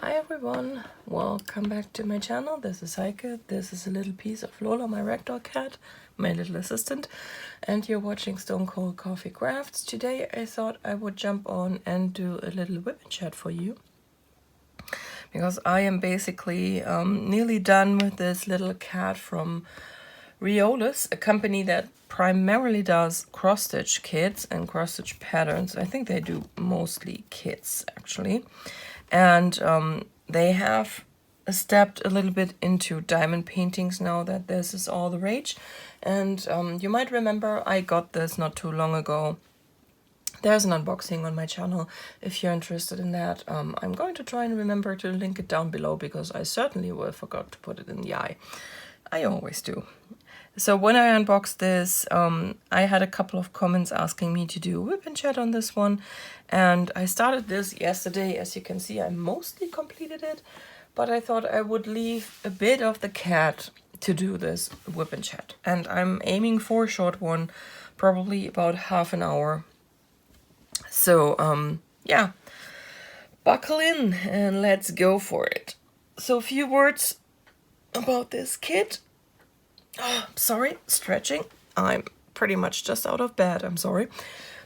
Hi everyone, welcome back to my channel. This is Heike. This is a little piece of Lola, my ragdoll cat, my little assistant, and you're watching Stone Cold Coffee Crafts. Today I thought I would jump on and do a little WIP chat for you, because I am basically nearly done with this little cat from Riolis, a company that primarily does cross-stitch kits and cross-stitch patterns. I think they do mostly kits actually. And they have stepped a little bit into diamond paintings now that this is all the rage. And you might remember I got this not too long ago. There's an unboxing on my channel if you're interested in that. I'm going to try and remember to link it down below because I certainly will forgot to put it in the eye. I always do. So when I unboxed this, I had a couple of comments asking me to do a WIP chat on this one. And I started this yesterday. As you can see, I mostly completed it. But I thought I would leave a bit of the cat to do this WIP chat. And I'm aiming for a short one, probably about half an hour. So, yeah, buckle in and let's go for it. So a few words about this kit. Oh, sorry, stretching. I'm pretty much just out of bed, I'm sorry.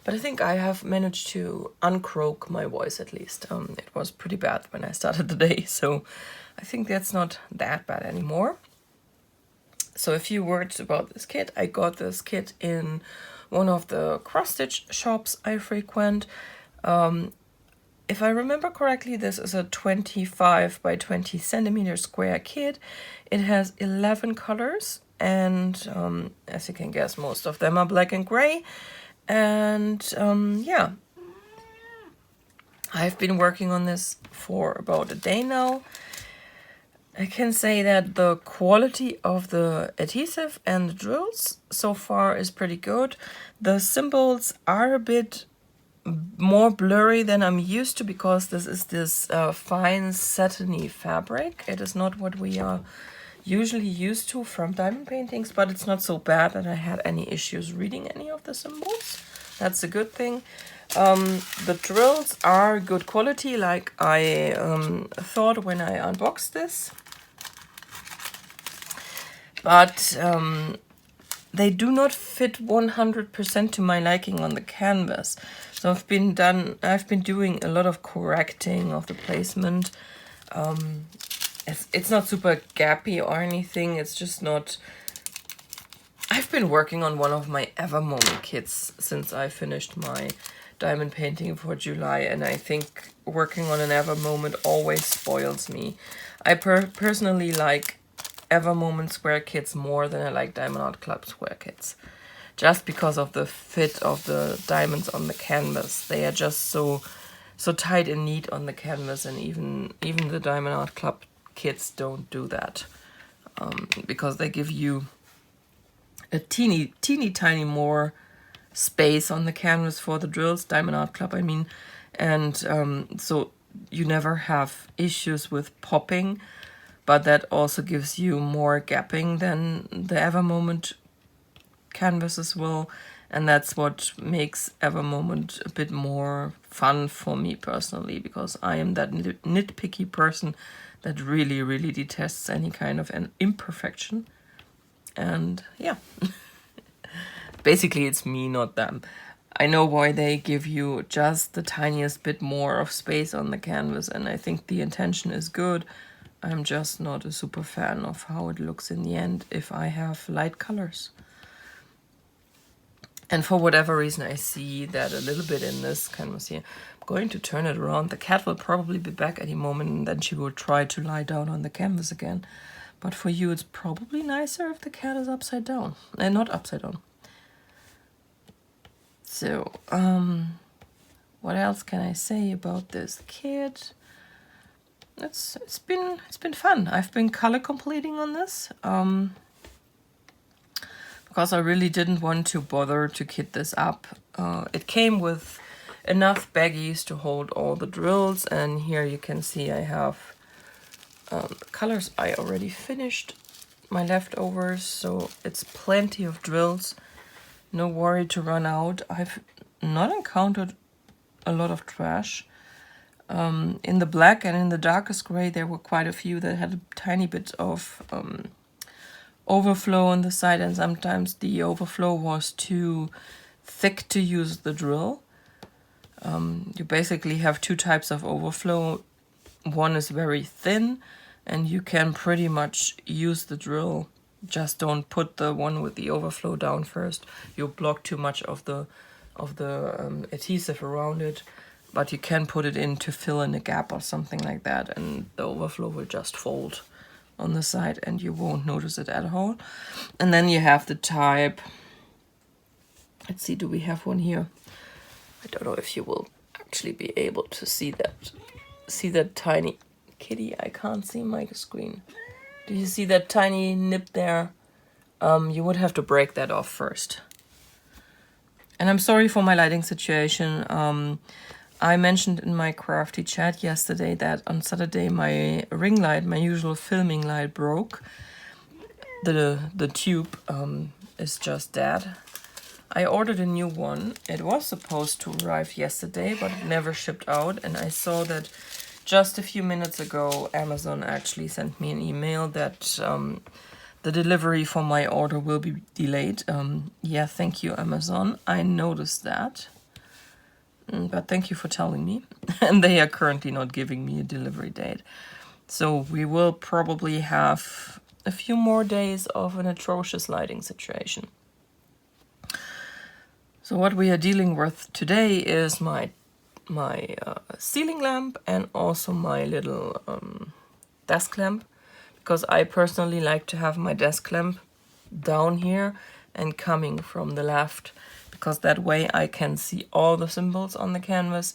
But I think I have managed to uncroak my voice at least. It was pretty bad when I started the day, so I think that's not that bad anymore. So a few words about this kit. I got this kit in one of the cross-stitch shops I frequent. If I remember correctly, this is a 25 by 20 centimeter square kit. It has 11 colors. And as you can guess, most of them are black and gray. And yeah, I've been working on this for about a day now. I can say that the quality of the adhesive and the drills so far is pretty good. The symbols are a bit more blurry than I'm used to because this is this fine satiny fabric. It is not what we are usually used to from diamond paintings, but it's not so bad that I had any issues reading any of the symbols. That's a good thing. The drills are good quality, like I thought when I unboxed this, but they do not fit 100% to my liking on the canvas. So I've been doing a lot of correcting of the placement. It's not super gappy or anything. It's just not. I've been working on one of my Ever Moment kits since I finished my diamond painting for July, and I think working on an Ever Moment always spoils me. I personally like Ever Moment square kits more than I like Diamond Art Club square kits, just because of the fit of the diamonds on the canvas. They are just so tight and neat on the canvas, and even the Diamond Art Club kits don't do that, because they give you a teeny tiny more space on the canvas for the drills, Diamond Art Club I mean, and so you never have issues with popping, but that also gives you more gapping than the Ever Moment canvases will, and that's what makes Ever Moment a bit more fun for me personally, because I am that nitpicky person that really detests any kind of an imperfection. And yeah, basically it's me, not them. I know why they give you just the tiniest bit more of space on the canvas, and I think the intention is good. I'm just not a super fan of how it looks in the end if I have light colors. And for whatever reason, I see that a little bit in this canvas here. I'm going to turn it around. The cat will probably be back any moment, and then she will try to lie down on the canvas again. But for you, it's probably nicer if the cat is upside down. Not upside down. So, what else can I say about this kit? It's been fun. I've been color completing on this. Because I really didn't want to bother to kit this up. It came with enough baggies to hold all the drills, and here you can see I have colors I already finished, my leftovers, so it's plenty of drills, no worry to run out. I've not encountered a lot of trash. In the black and in the darkest gray, there were quite a few that had a tiny bit of overflow on the side, and sometimes the overflow was too thick to use the drill. You basically have two types of overflow. One is very thin, and you can pretty much use the drill. Just don't put the one with the overflow down first. You'll block too much of the adhesive around it. But you can put it in to fill in a gap or something like that, and the overflow will just fold on the side and you won't notice it at all. And then you have the type, let's see, do we have one here? I don't know if you will actually be able to see that. See that tiny kitty? I can't see my screen. Do you see that tiny nip there? You would have to break that off first. And I'm sorry for my lighting situation. I mentioned in my crafty chat yesterday that on Saturday my ring light, my usual filming light, broke. The tube is just dead. I ordered a new one. It was supposed to arrive yesterday, but it never shipped out. And I saw that just a few minutes ago, Amazon actually sent me an email that the delivery for my order will be delayed. Yeah, thank you, Amazon. I noticed that. But thank you for telling me. And they are currently not giving me a delivery date. So we will probably have a few more days of an atrocious lighting situation. So what we are dealing with today is my ceiling lamp and also my little desk lamp. Because I personally like to have my desk lamp down here and coming from the left, because that way I can see all the symbols on the canvas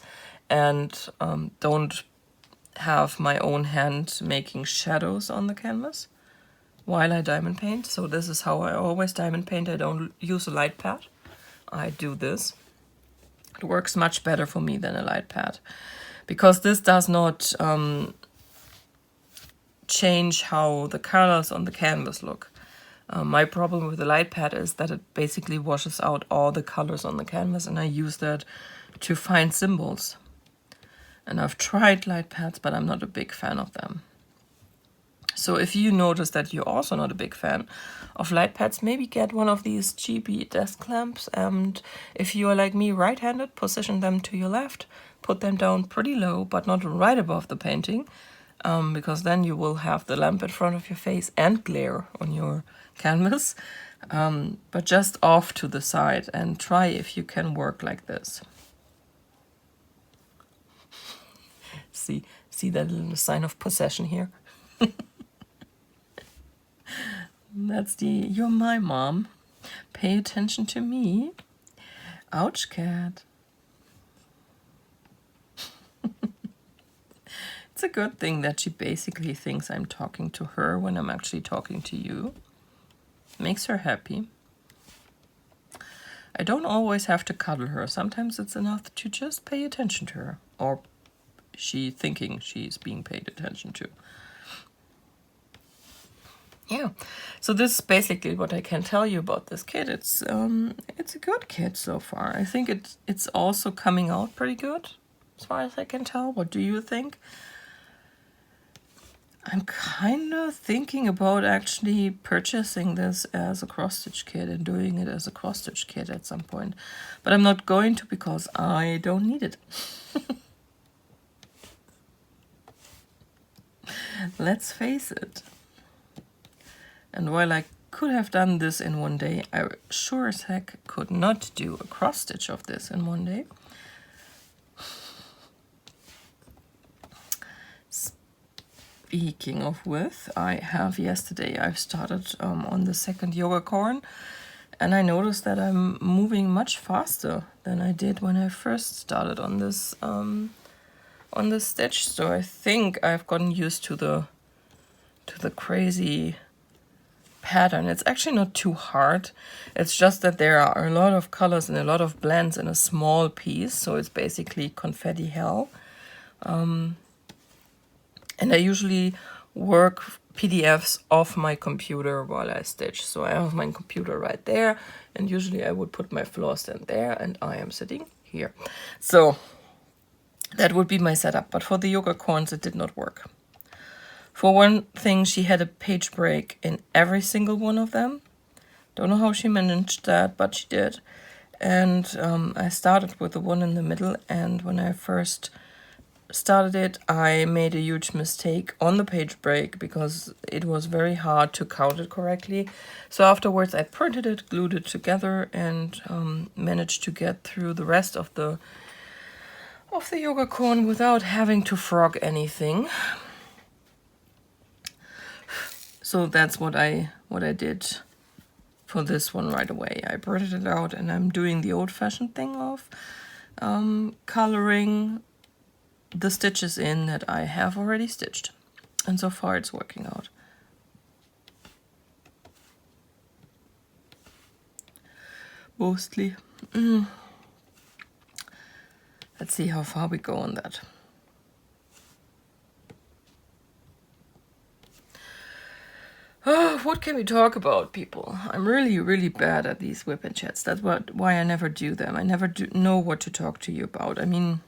and don't have my own hand making shadows on the canvas while I diamond paint. So this is how I always diamond paint. I don't use a light pad. I do this. It works much better for me than a light pad, because this does not change how the colors on the canvas look. My problem with the light pad is that it basically washes out all the colors on the canvas, and I use that to find symbols. And I've tried light pads, but I'm not a big fan of them. So if you notice that you're also not a big fan of light pads, maybe get one of these cheapy desk lamps. And if you are like me, right-handed, position them to your left, put them down pretty low, but not right above the painting, because then you will have the lamp in front of your face and glare on your canvas, but just off to the side, and try if you can work like this. See that little sign of possession here? That's the "you're my mom, pay attention to me." Ouch, cat. It's a good thing that she basically thinks I'm talking to her when I'm actually talking to you. Makes her happy. I don't always have to cuddle her. Sometimes it's enough to just pay attention to her, or she thinking she's being paid attention to. Yeah, so this is basically what I can tell you about this kit. It's a good kit so far. I think it's also coming out pretty good, as far as I can tell. What do you think? I'm kind of thinking about actually purchasing this as a cross-stitch kit and doing it as a cross-stitch kit at some point. But I'm not going to, because I don't need it. Let's face it. And while I could have done this in one day, I sure as heck could not do a cross-stitch of this in one day. Speaking of width, I've started on the second yoga corn, and I noticed that I'm moving much faster than I did when I first started on this stitch. So I think I've gotten used to the crazy pattern. It's actually not too hard. It's just that there are a lot of colors and a lot of blends in a small piece, so it's basically confetti hell. And I usually work PDFs off my computer while I stitch. So I have my computer right there, and usually I would put my floor stand there, and I am sitting here. So That would be my setup, but for the yoga corns it did not work. For one thing, she had a page break in every single one of them. Don't know how she managed that, but she did. And I started with the one in the middle, and when I first started it, I made a huge mistake on the page break because it was very hard to count it correctly. So afterwards I printed it, glued it together, and managed to get through the rest of the yoga corn without having to frog anything. So that's what I did for this one right away. I printed it out, and I'm doing the old-fashioned thing of coloring the stitches in that I have already stitched. And so far it's working out. Mostly. Let's see how far we go on that. What can we talk about, people? I'm really, really bad at these WIP chats. That's why I never do them. I never know what to talk to you about. I mean,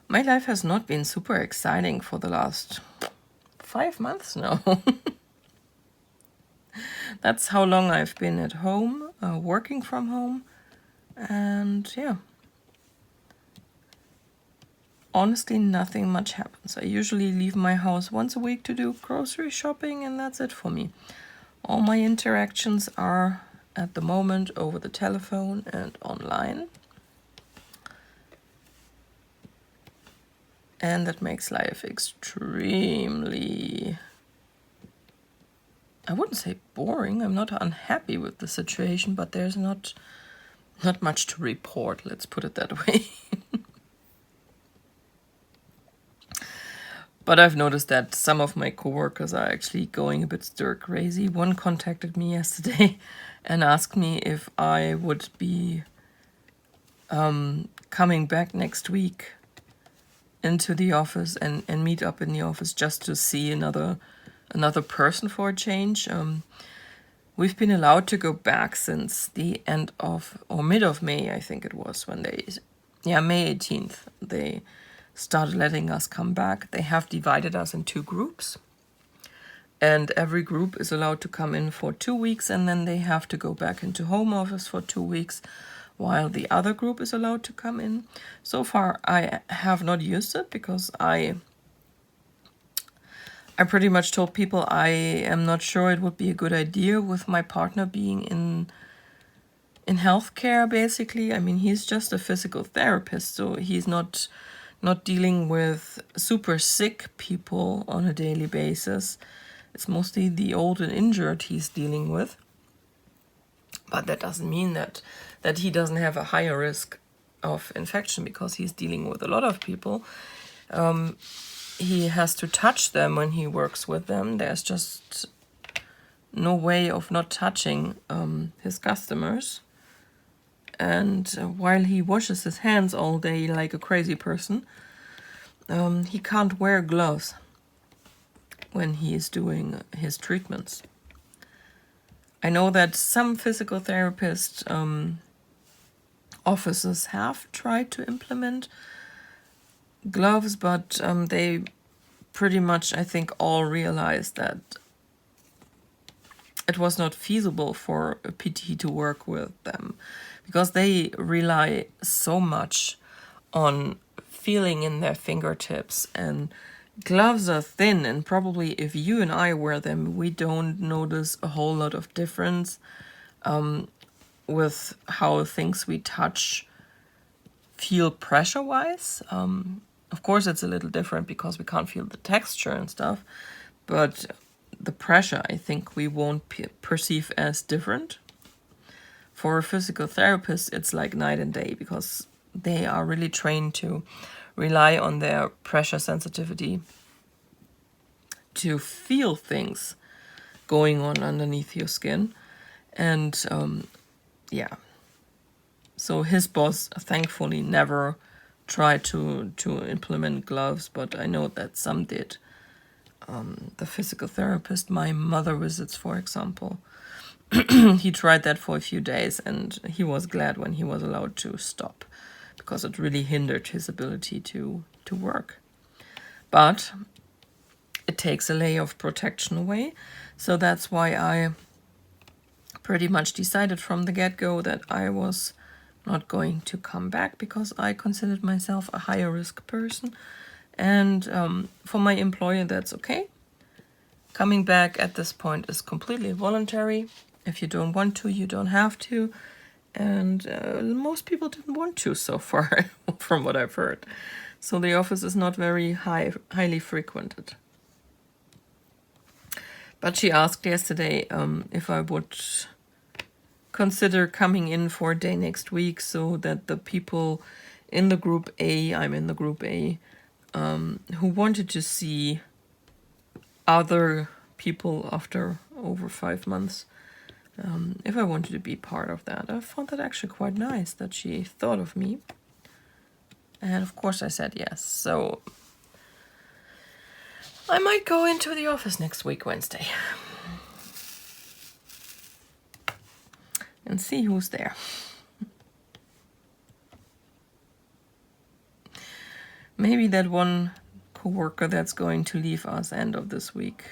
my life has not been super exciting for the last 5 months now. That's how long I've been at home, working from home. And yeah. Honestly, nothing much happens. I usually leave my house once a week to do grocery shopping, and that's it for me. All my interactions are at the moment over the telephone and online. And that makes life extremely, I wouldn't say boring. I'm not unhappy with the situation, but there's not much to report, let's put it that way. But I've noticed that some of my coworkers are actually going a bit stir crazy. One contacted me yesterday and asked me if I would be coming back next week into the office and meet up in the office just to see another person for a change. We've been allowed to go back since the end of, or mid of May, I think it was, when May 18th, they started letting us come back. They have divided us in 2 groups, and every group is allowed to come in for 2 weeks, and then they have to go back into home office for 2 weeks, while the other group is allowed to come in. So far, I have not used it because I pretty much told people I am not sure it would be a good idea with my partner being in healthcare, basically. I mean, he's just a physical therapist, so he's not dealing with super sick people on a daily basis. It's mostly the old and injured he's dealing with. But that doesn't mean that he doesn't have a higher risk of infection because he's dealing with a lot of people. He has to touch them when he works with them. There's just no way of not touching his customers. And while he washes his hands all day like a crazy person, he can't wear gloves when he is doing his treatments. I know that some physical therapist offices have tried to implement gloves, but they pretty much, I think, all realized that it was not feasible for a PT to work with them because they rely so much on feeling in their fingertips, and gloves are thin, and probably if you and I wear them, we don't notice a whole lot of difference with how things we touch feel pressure-wise. Of course, it's a little different because we can't feel the texture and stuff, but the pressure, I think, we won't perceive as different. For a physical therapist, it's like night and day because they are really trained to rely on their pressure sensitivity to feel things going on underneath your skin. And yeah, so his boss thankfully never tried to implement gloves, but I know that some did. The physical therapist my mother visits, for example, he tried that for a few days and he was glad when he was allowed to stop because it really hindered his ability to work. But it takes a layer of protection away, so that's why I pretty much decided from the get-go that I was not going to come back, because I considered myself a higher risk person, and for my employer that's okay. Coming back at this point is completely voluntary. If you don't want to, you don't have to. And most people didn't want to so far, from what I've heard. So the office is not very highly frequented. But she asked yesterday if I would consider coming in for a day next week, so that the people in the group A, I'm in the group A, who wanted to see other people after over 5 months, if I wanted to be part of that. I found that actually quite nice that she thought of me. And of course I said yes. So I might go into the office next week, Wednesday, and see who's there. Maybe that one co-worker that's going to leave us end of this week.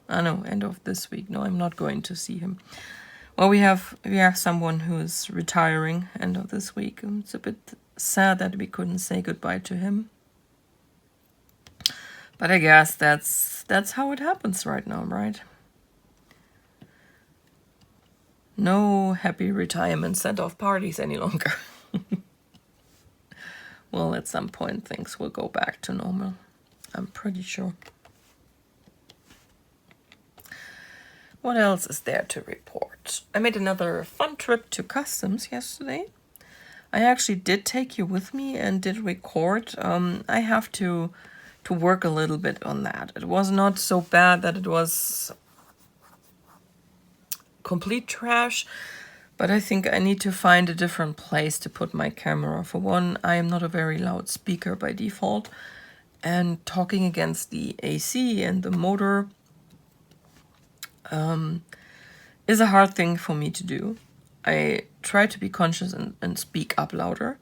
End of this week. No, I'm not going to see him. Well, we have someone who is retiring end of this week. It's a bit sad that we couldn't say goodbye to him. But I guess that's how it happens right now, right? No happy retirement send-off parties any longer. Well, at some point things will go back to normal, I'm pretty sure. What else is there to report? I made another fun trip to customs yesterday. I actually did take you with me and did record. I have to work a little bit on that. It was not so bad that it was complete trash, but I think I need to find a different place to put my camera. For one, I am not a very loud speaker by default, and talking against the AC and the motor is a hard thing for me to do. I try to be conscious and speak up louder,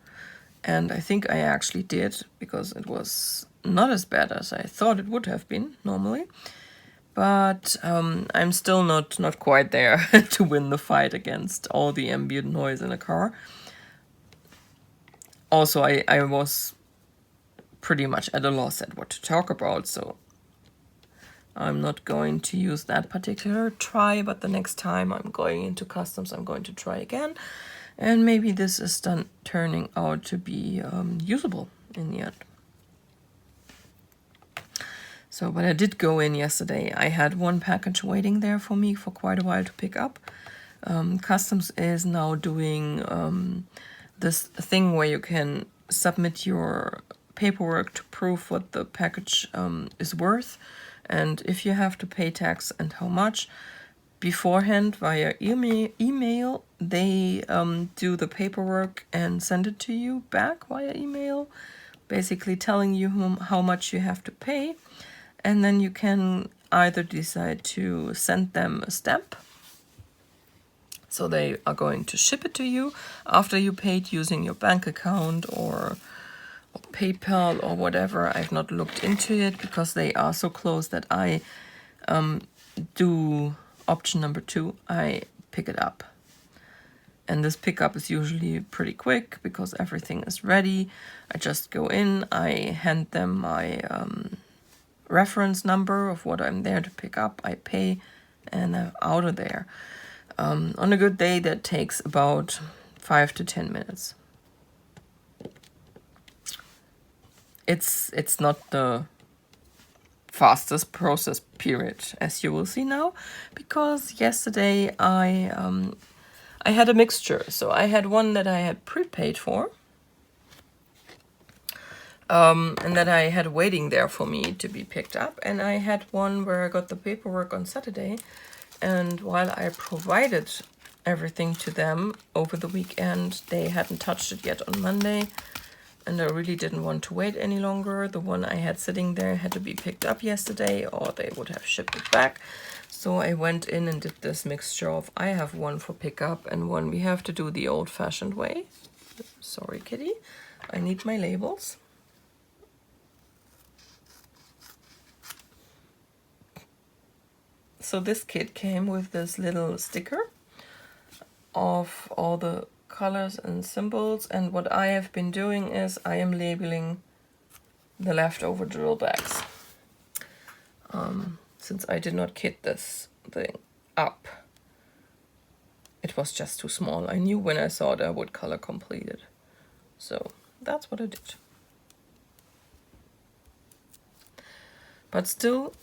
and I think I actually did, because it was not as bad as I thought it would have been normally. But I'm still not quite there to win the fight against all the ambient noise in a car. Also, I was pretty much at a loss at what to talk about, so I'm not going to use that particular try, but the next time I'm going into customs, I'm going to try again. And maybe this is turning out to be usable in the end. So, but I did go in yesterday. I had one package waiting there for me for quite a while to pick up. Customs is now doing this thing where you can submit your paperwork to prove what the package is worth, and if you have to pay tax and how much. Beforehand, via email, they do the paperwork and send it to you back via email, basically telling you how much you have to pay. And then you can either decide to send them a stamp. So they are going to ship it to you after you paid using your bank account or PayPal or whatever. I've not looked into it because they are so close that I do option number 2. I pick it up. And this pickup is usually pretty quick because everything is ready. I just go in, I hand them my reference number of what I'm there to pick up, I pay, and I'm out of there. On a good day, that takes about 5 to 10 minutes. It's not the fastest process period, as you will see now, because yesterday I had a mixture. So I had one that I had prepaid for, and that I had waiting there for me to be picked up. And I had one where I got the paperwork on Saturday. And while I provided everything to them over the weekend, they hadn't touched it yet on Monday. And I really didn't want to wait any longer. The one I had sitting there had to be picked up yesterday, or they would have shipped it back. So I went in and did this mixture of, I have one for pickup and one we have to do the old-fashioned way. Sorry, kitty. I need my labels. So this kit came with this little sticker of all the colors and symbols, and what I have been doing is I am labeling the leftover drill bags. Since I did not kit this thing up, it was just too small. I knew when I saw it I would color complete it. So that's what I did. But still,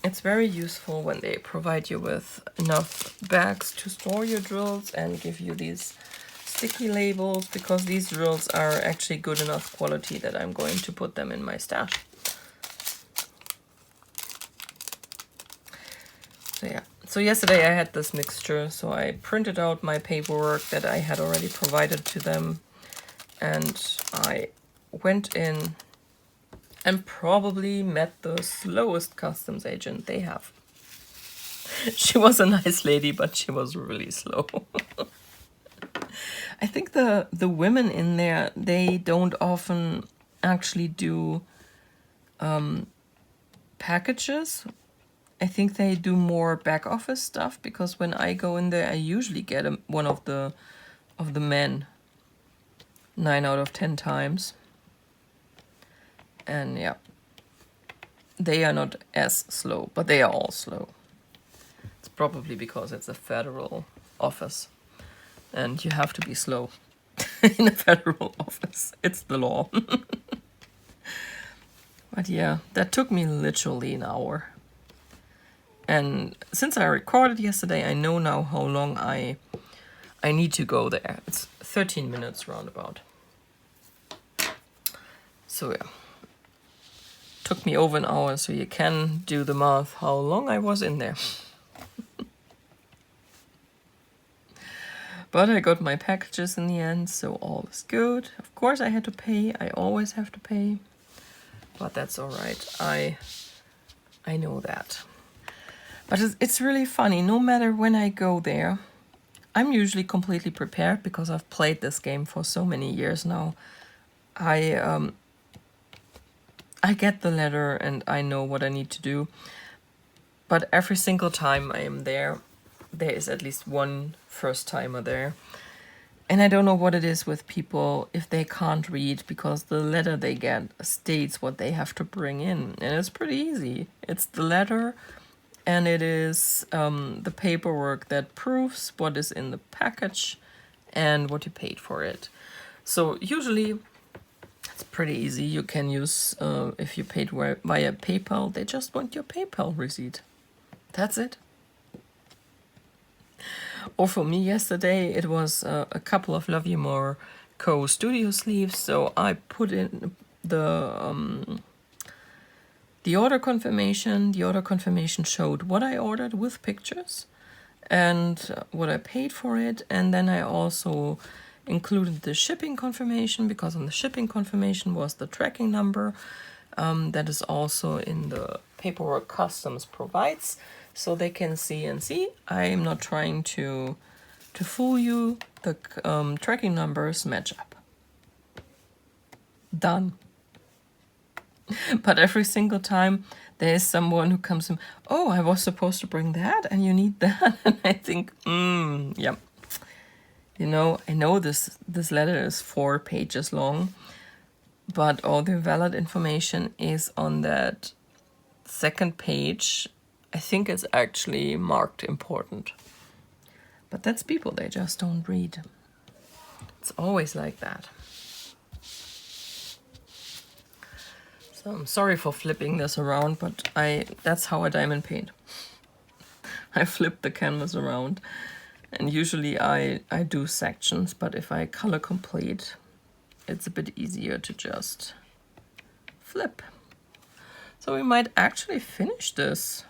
it's very useful when they provide you with enough bags to store your drills and give you these sticky labels, because these drills are actually good enough quality that I'm going to put them in my stash. So yeah, so yesterday I had this mixture, so I printed out my paperwork that I had already provided to them, and I went in and probably met the slowest customs agent they have. She was a nice lady, but she was really slow. I think the women in there, they don't often actually do packages. I think they do more back office stuff, because when I go in there, I usually get one of the men 9 out of 10 times. And yeah, they are not as slow, but they are all slow. It's probably because it's a federal office and you have to be slow in a federal office. It's the law. But yeah, that took me literally an hour. And since I recorded yesterday, I know now how long I need to go there. It's 13 minutes roundabout. So yeah. Took me over an hour, so you can do the math how long I was in there. But I got my packages in the end, so all is good. Of course I had to pay. I always have to pay. But that's all right. I know that. But it's really funny. No matter when I go there, I'm usually completely prepared because I've played this game for so many years now. I get the letter and I know what I need to do. But every single time I am there, there is at least one first timer there. And I don't know what it is with people if they can't read, because the letter they get states what they have to bring in. And it's pretty easy. It's the letter and it is the paperwork that proves what is in the package and what you paid for it. So usually it's pretty easy. You can use, if you paid via PayPal, they just want your PayPal receipt. That's it. Or for me yesterday, it was a couple of Love You More Co. studio sleeves. So I put in the order confirmation. The order confirmation showed what I ordered with pictures and what I paid for it. And then I also included the shipping confirmation, because on the shipping confirmation was the tracking number that is also in the paperwork customs provides, so they can see and see. I am not trying to fool you. The tracking numbers match up. Done. But every single time there is someone who comes in, oh, I was supposed to bring that and you need that. And I think, yeah. You know, I know this letter is 4 pages long, but all the valid information is on that second page. I think it's actually marked important. But that's people, they just don't read. It's always like that. So I'm sorry for flipping this around, but that's how I diamond paint. I flip the canvas around, and usually I do sections, but if I color complete, it's a bit easier to just flip. So we might actually finish this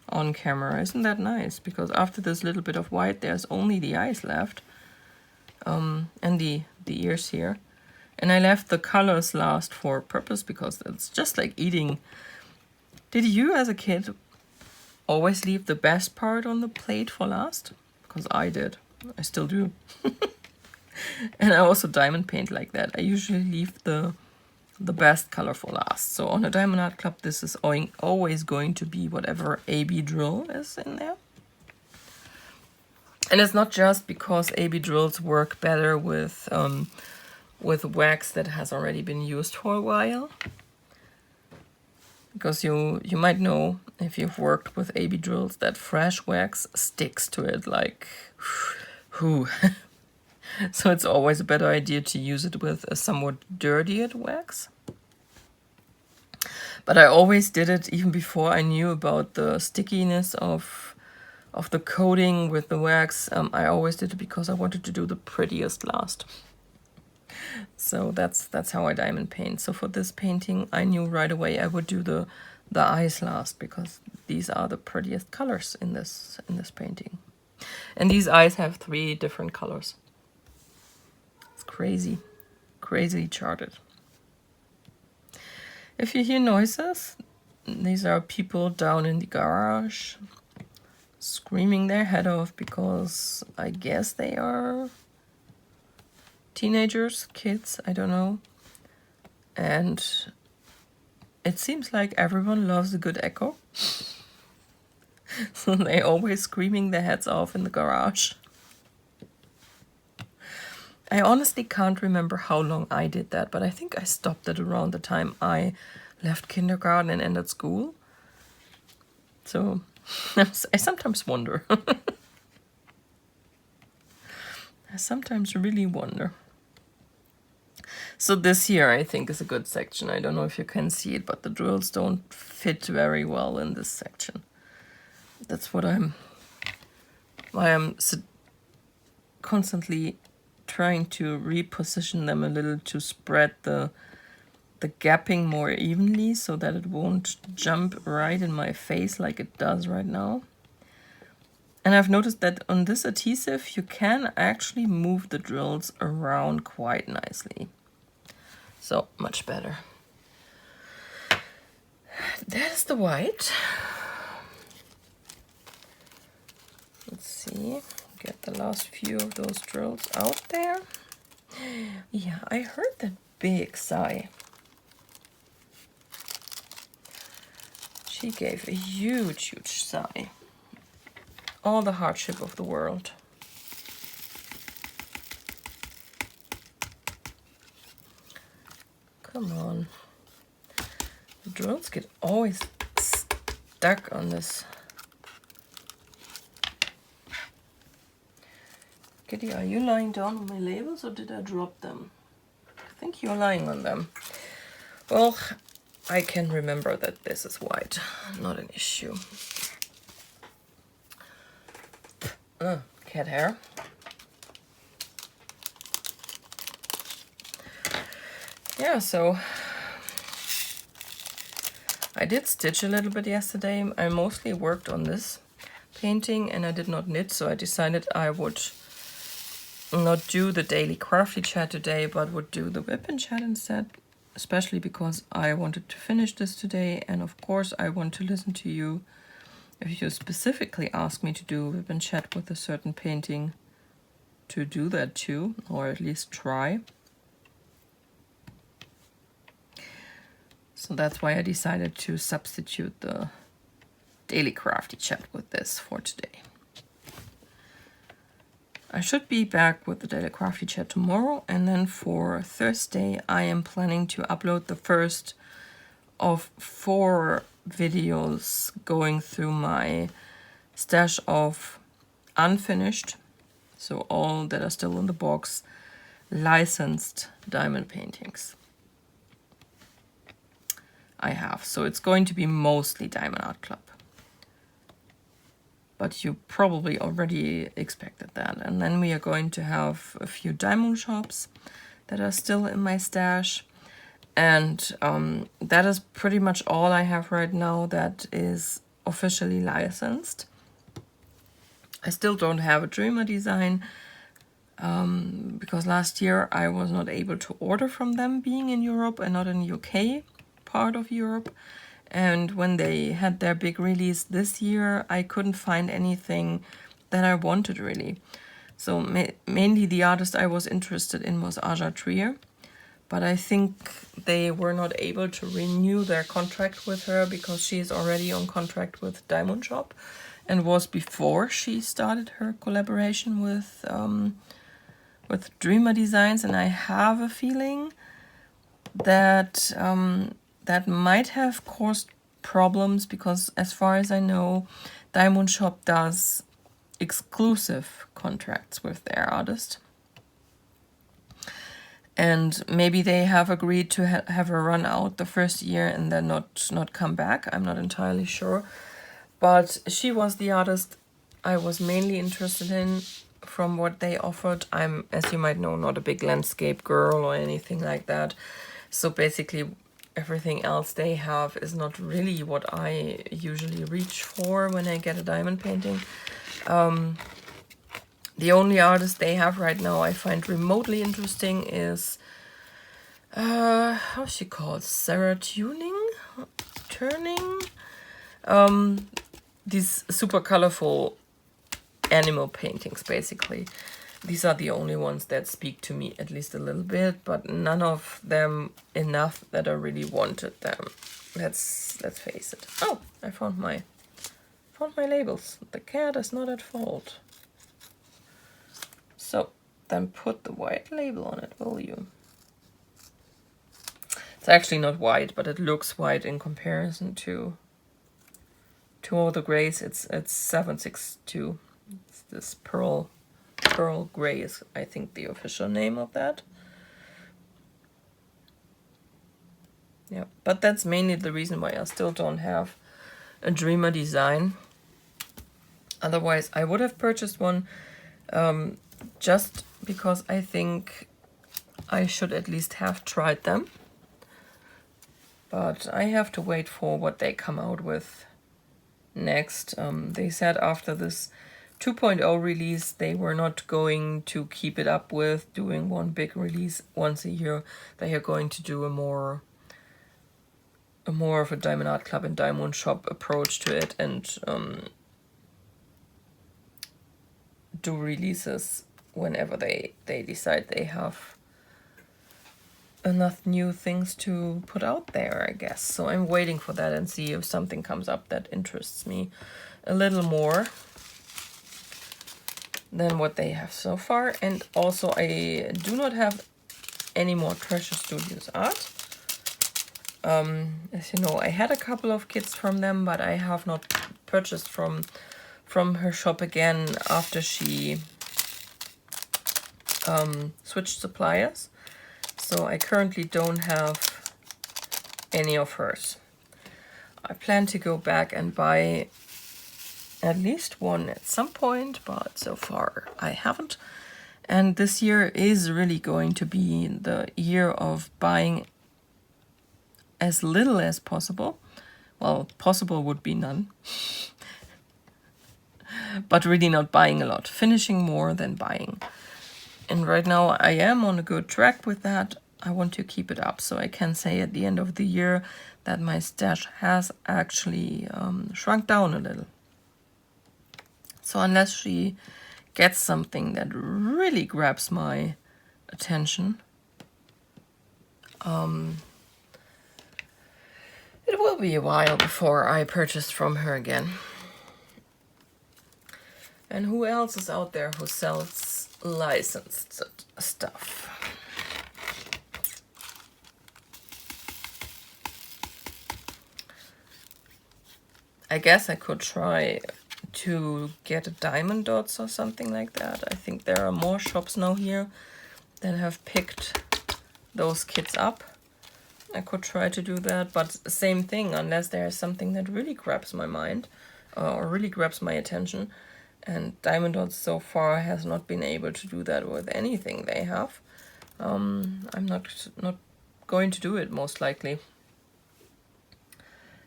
on camera. Isn't that nice? Because after this little bit of white, there's only the eyes left, and the ears here. And I left the colors last for a purpose, because it's just like eating. Did you as a kid always leave the best part on the plate for last? Because I did. I still do. And I also diamond paint like that. I usually leave the best color for last. So on a Diamond Art Club, this is always going to be whatever AB drill is in there. And it's not just because AB drills work better with wax that has already been used for a while. Because you might know, if you've worked with AB drills, that fresh wax sticks to it like, whew. So it's always a better idea to use it with a somewhat dirtier wax. But I always did it even before I knew about the stickiness of the coating with the wax. I always did it because I wanted to do the prettiest last. So that's how I diamond paint. So for this painting, I knew right away I would do the eyes last, because these are the prettiest colors in this painting. And these eyes have 3 different colors. It's crazy, crazily charted. If you hear noises, these are people down in the garage screaming their head off because I guess they are teenagers, kids, I don't know. And it seems like everyone loves a good echo. So they're always screaming their heads off in the garage. I honestly can't remember how long I did that, but I think I stopped it around the time I left kindergarten and ended school. So I sometimes wonder. I sometimes really wonder. So this here, I think, is a good section. I don't know if you can see it, but the drills don't fit very well in this section. That's why I'm constantly trying to reposition them a little to spread the gapping more evenly so that it won't jump right in my face like it does right now. And I've noticed that on this adhesive you can actually move the drills around quite nicely. So much better. There's the white. Let's see, get the last few of those drills out there. Yeah, I heard that big sigh. She gave a huge, huge sigh. All the hardship of the world. Come on. The drills get always stuck on this. Kitty, are you lying down on my labels or did I drop them? I think you're lying on them. Well, I can remember that this is white, not an issue. Cat hair. Yeah, so I did stitch a little bit yesterday. I mostly worked on this painting and I did not knit, so I decided I would not do the daily crafty chat today, but would do the WIP Chat instead, especially because I wanted to finish this today, and of course I want to listen to you if you specifically ask me to do WIP Chat with a certain painting, to do that too, or at least try. So that's why I decided to substitute the daily crafty chat with this for today. I should be back with the daily crafty chat tomorrow, and then for Thursday I am planning to upload the first of 4 videos going through my stash of unfinished, so all that are still in the box, licensed diamond paintings I have. So it's going to be mostly Diamond Art Club. But you probably already expected that. And then we are going to have a few diamond shops that are still in my stash. And that is pretty much all I have right now that is officially licensed. I still don't have a Dreamer design because last year I was not able to order from them, being in Europe and not in the UK part of Europe. And when they had their big release this year, I couldn't find anything that I wanted really. So mainly the artist I was interested in was Aja Trier, but I think they were not able to renew their contract with her because she is already on contract with Diamond Shop, and was before she started her collaboration with Dreamer Designs. And I have a feeling that that might have caused problems because, as far as I know, Diamond Shop does exclusive contracts with their artist. And maybe they have agreed to have her run out the first year and then not come back. I'm not entirely sure. But she was the artist I was mainly interested in from what they offered. I'm, as you might know, not a big landscape girl or anything like that. So basically everything else they have is not really what I usually reach for when I get a diamond painting. The only artist they have right now I find remotely interesting is, how's she called? Sarah Turning? These super colorful animal paintings, basically. These are the only ones that speak to me at least a little bit, but none of them enough that I really wanted them. Let's face it. Oh, I found my labels. The cat is not at fault. So then put the white label on it, will you? It's actually not white, but it looks white in comparison to all the grays. It's 762. It's this pearl gray is, I think, the official name of that. Yeah, but that's mainly the reason why I still don't have a Dreamer design. Otherwise, I would have purchased one, just because I think I should at least have tried them. But I have to wait for what they come out with next. They said after this 2.0 release, they were not going to keep it up with doing one big release once a year. They are going to do a more of a Diamond Art Club and Diamond Shop approach to it, and do releases whenever they decide they have enough new things to put out there, I guess. So I'm waiting for that and see if something comes up that interests me a little more than what they have so far. And also, I do not have any more Treasure Studios art. As you know, I had a couple of kits from them, but I have not purchased from her shop again after she switched suppliers. So I currently don't have any of hers. I plan to go back and buy at least one at some point, but so far I haven't. And this year is really going to be the year of buying as little as possible. Well, possible would be none. But really not buying a lot. Finishing more than buying. And right now I am on a good track with that. I want to keep it up so I can say at the end of the year that my stash has actually shrunk down a little. So unless she gets something that really grabs my attention, it will be a while before I purchase from her again. And who else is out there who sells licensed stuff? I guess I could try to get a Diamond Dots or something like that. I think there are more shops now here that have picked those kits up. I could try to do that, but same thing, unless there is something that really grabs my mind or really grabs my attention. And Diamond Dots so far has not been able to do that with anything they have. I'm not going to do it, most likely.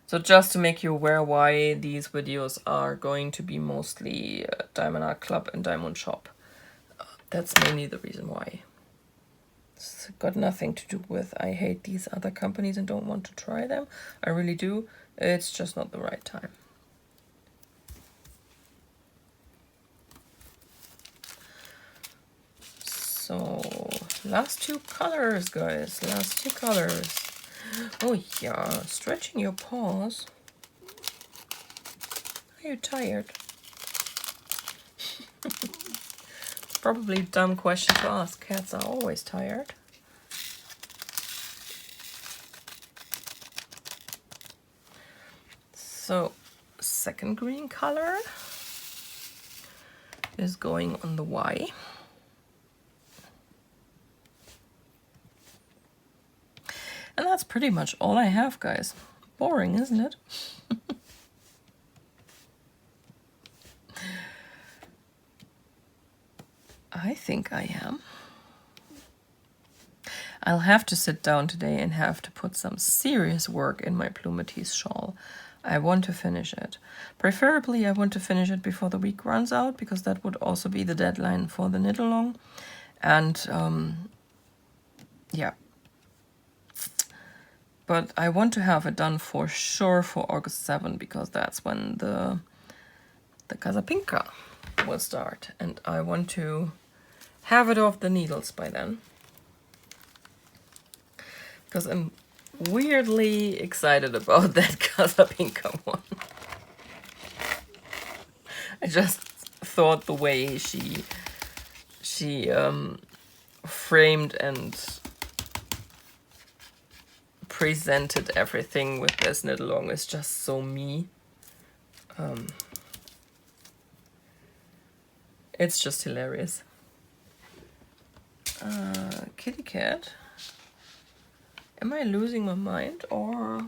So just to make you aware why these videos are going to be mostly Diamond Art Club and Diamond Shop. That's mainly the reason why. It's got nothing to do with I hate these other companies and don't want to try them. I really do. It's just not the right time. Last two colors, guys. Last two colors. Oh yeah, stretching your paws. Are you tired? Probably a dumb question to ask. Cats are always tired. So, second green color is going on the Y. And that's pretty much all I have, guys. Boring, isn't it? I think I am. I'll have to sit down today and have to put some serious work in my Plumatease shawl. I want to finish it. Preferably, I want to finish it before the week runs out, because that would also be the deadline for the knit along. And yeah. But I want to have it done for sure for August 7, because that's when the Casa Pinka will start. And I want to have it off the needles by then. Because I'm weirdly excited about that Casa Pinka one. I just thought the way she framed and presented everything with this knit along is just so me. It's just hilarious. Kitty cat. Am I losing my mind, or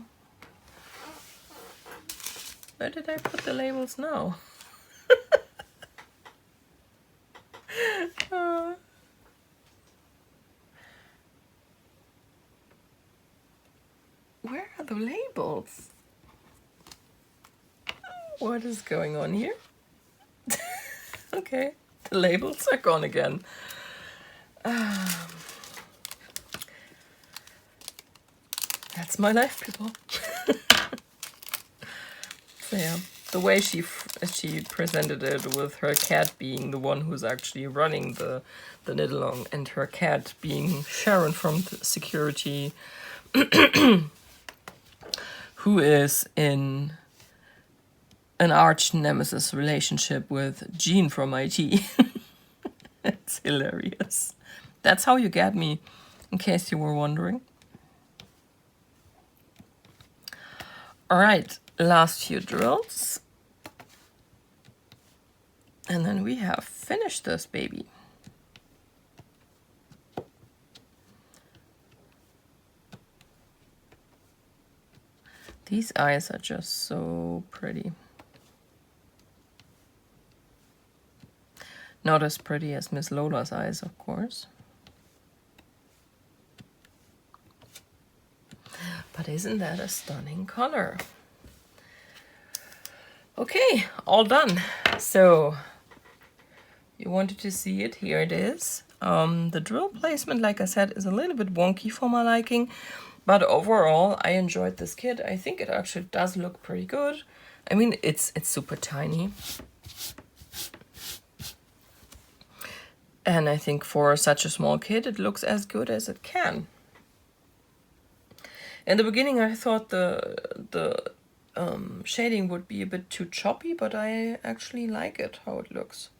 where did I put the labels now? Where are the labels? What is going on here? Okay, the labels are gone again. That's my life, people. So yeah, the way she presented it, with her cat being the one who's actually running the knit along, and her cat being Sharon from security, who is in an arch nemesis relationship with Jean from IT. It's hilarious. That's how you get me, in case you were wondering. All right, last few drills. And then we have finished this baby. These eyes are just so pretty. Not as pretty as Miss Lola's eyes, of course. But isn't that a stunning color? Okay, all done. So, you wanted to see it, here it is. The drill placement, like I said, is a little bit wonky for my liking. But overall, I enjoyed this kit. I think it actually does look pretty good. I mean, it's super tiny. And I think for such a small kit, it looks as good as it can. In the beginning, I thought the shading would be a bit too choppy, but I actually like it, how it looks.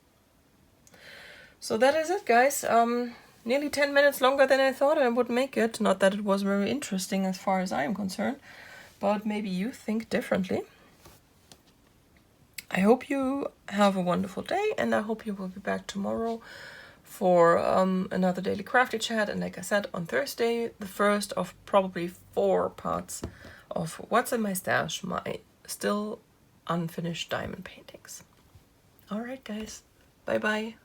So that is it, guys. Nearly 10 minutes longer than I thought I would make it. Not that it was very interesting as far as I am concerned, but maybe you think differently. I hope you have a wonderful day, and I hope you will be back tomorrow for another daily crafty chat. And like I said, on Thursday, the first of probably 4 parts of what's in my stash, my still unfinished diamond paintings. All right, guys. Bye-bye.